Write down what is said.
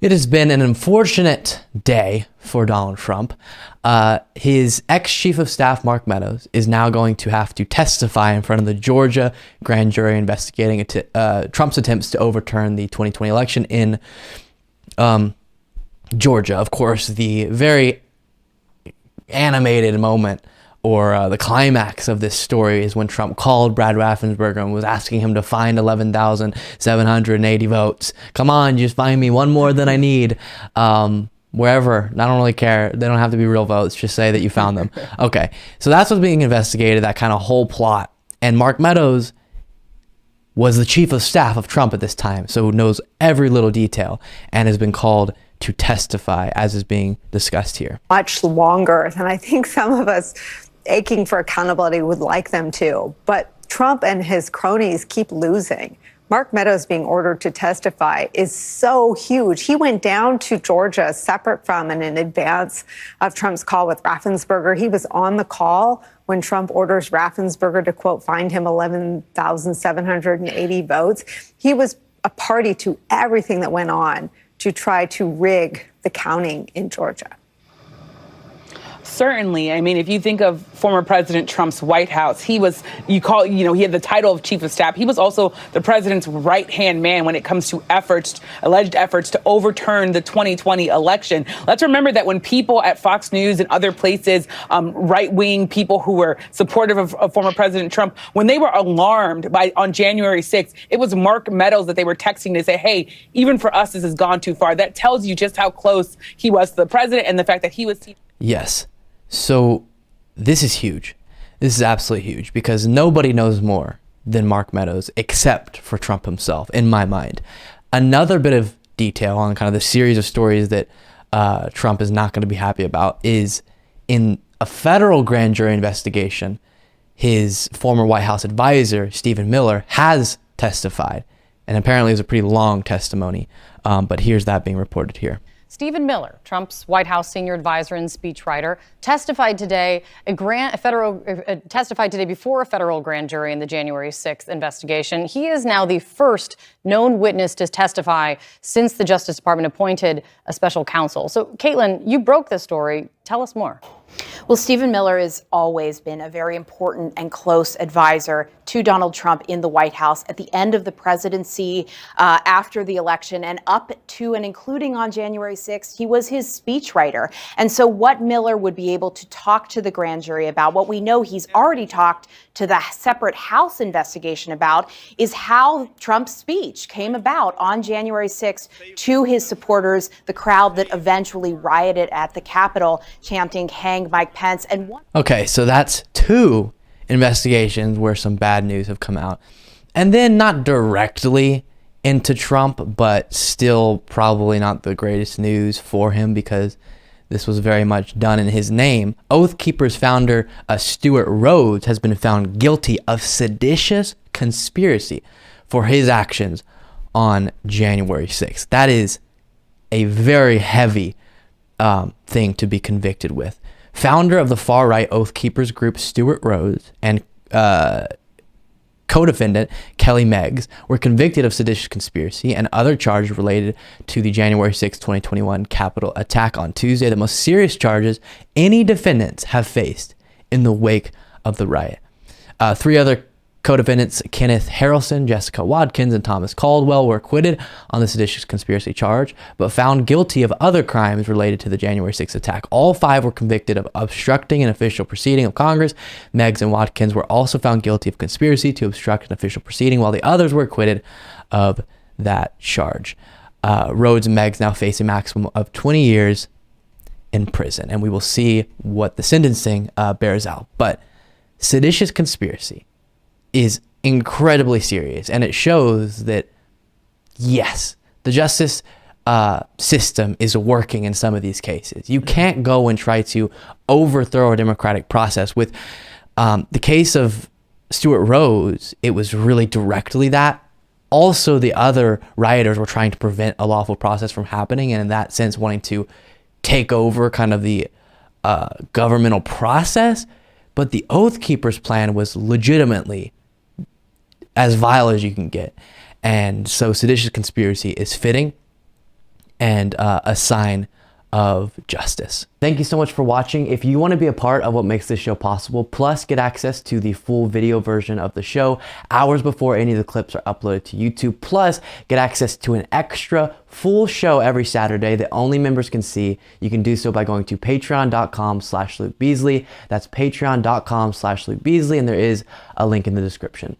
It has been an unfortunate day for Donald Trump. His ex-chief of staff, Mark Meadows, is now going to have to testify in front of the Georgia grand jury investigating Trump's attempts to overturn the 2020 election in Georgia. Of course, the very animated moment or the climax of this story is when Trump called Brad Raffensperger and was asking him to find 11,780 votes. Come on, just find me one more than I need. Wherever, I don't really care. They don't have to be real votes. Just say that you found them. Okay, so that's what's being investigated, that kind of whole plot. And Mark Meadows was the chief of staff of Trump at this time, so knows every little detail and has been called to testify, as is being discussed here. Much longer than I think some of us aching for accountability would like them to. But Trump and his cronies keep losing. Mark Meadows being ordered to testify is so huge. He went down to Georgia separate from and in advance of Trump's call with Raffensperger. He was on the call when Trump orders Raffensperger to, quote, find him 11,780 votes. He was a party to everything that went on to try to rig the counting in Georgia. Certainly. I mean, if you think of former President Trump's White House, he was, he had the title of chief of staff. He was also the president's right-hand man when it comes to alleged efforts to overturn the 2020 election. Let's remember that when people at Fox News and other places, right-wing people who were supportive of former President Trump, when they were alarmed on January 6th, it was Mark Meadows that they were texting to say, hey, even for us, this has gone too far. That tells you just how close he was to the president and the fact that he was... Yes. So this is huge. This is absolutely huge because nobody knows more than Mark Meadows except for Trump himself, in my mind. Another bit of detail on kind of the series of stories that Trump is not going to be happy about is in a federal grand jury investigation, his former White House advisor, Stephen Miller, has testified. And apparently it was a pretty long testimony, but here's that being reported here. Stephen Miller, Trump's White House senior advisor and speechwriter, testified today before a federal grand jury in the January 6th investigation. He is now the first known witness to testify since the Justice Department appointed a special counsel. So, Caitlin, you broke this story. Tell us more. Well, Stephen Miller has always been a very important and close advisor to Donald Trump in the White House at the end of the presidency, after the election, and up to and including on January 6th, he was his speechwriter. And so what Miller would be able to talk to the grand jury about, what we know he's already talked to the separate House investigation about, is how Trump's speech came about on January 6th to his supporters, the crowd that eventually rioted at the Capitol, chanting, "Hang Mike Pence." And okay, so that's two investigations where some bad news have come out. And then not directly into Trump, but still probably not the greatest news for him because this was very much done in his name. Oath Keepers founder Stuart Rhodes has been found guilty of seditious conspiracy for his actions on January 6th. That is a very heavy thing to be convicted with. Founder of the far-right Oath Keepers group, Stuart Rhodes, and co-defendant Kelly Meggs were convicted of seditious conspiracy and other charges related to the January 6, 2021 Capitol attack on Tuesday, the most serious charges any defendants have faced in the wake of the riot. Three other co-defendants, Kenneth Harrelson, Jessica Watkins, and Thomas Caldwell, were acquitted on the seditious conspiracy charge, but found guilty of other crimes related to the January 6th attack. All five were convicted of obstructing an official proceeding of Congress. Meggs and Watkins were also found guilty of conspiracy to obstruct an official proceeding, while the others were acquitted of that charge. Rhodes and Meggs now face a maximum of 20 years in prison, and we will see what the sentencing bears out. But seditious conspiracy is incredibly serious, and it shows that, yes, the justice system is working in some of these cases. You can't go and try to overthrow a democratic process. With the case of Stuart Rhodes, it was really directly that. Also, the other rioters were trying to prevent a lawful process from happening, and in that sense wanting to take over kind of the governmental process. But the Oath Keepers plan was legitimately as vile as you can get. And so seditious conspiracy is fitting. and a sign of justice. Thank you so much for watching. If you want to be a part of what makes this show possible, plus get access to the full video version of the show hours before any of the clips are uploaded to YouTube, plus get access to an extra full show every Saturday that only members can see, you can do so by going to patreon.com/Luke Beasley. That's patreon.com/Luke Beasley, and there is a link in the description.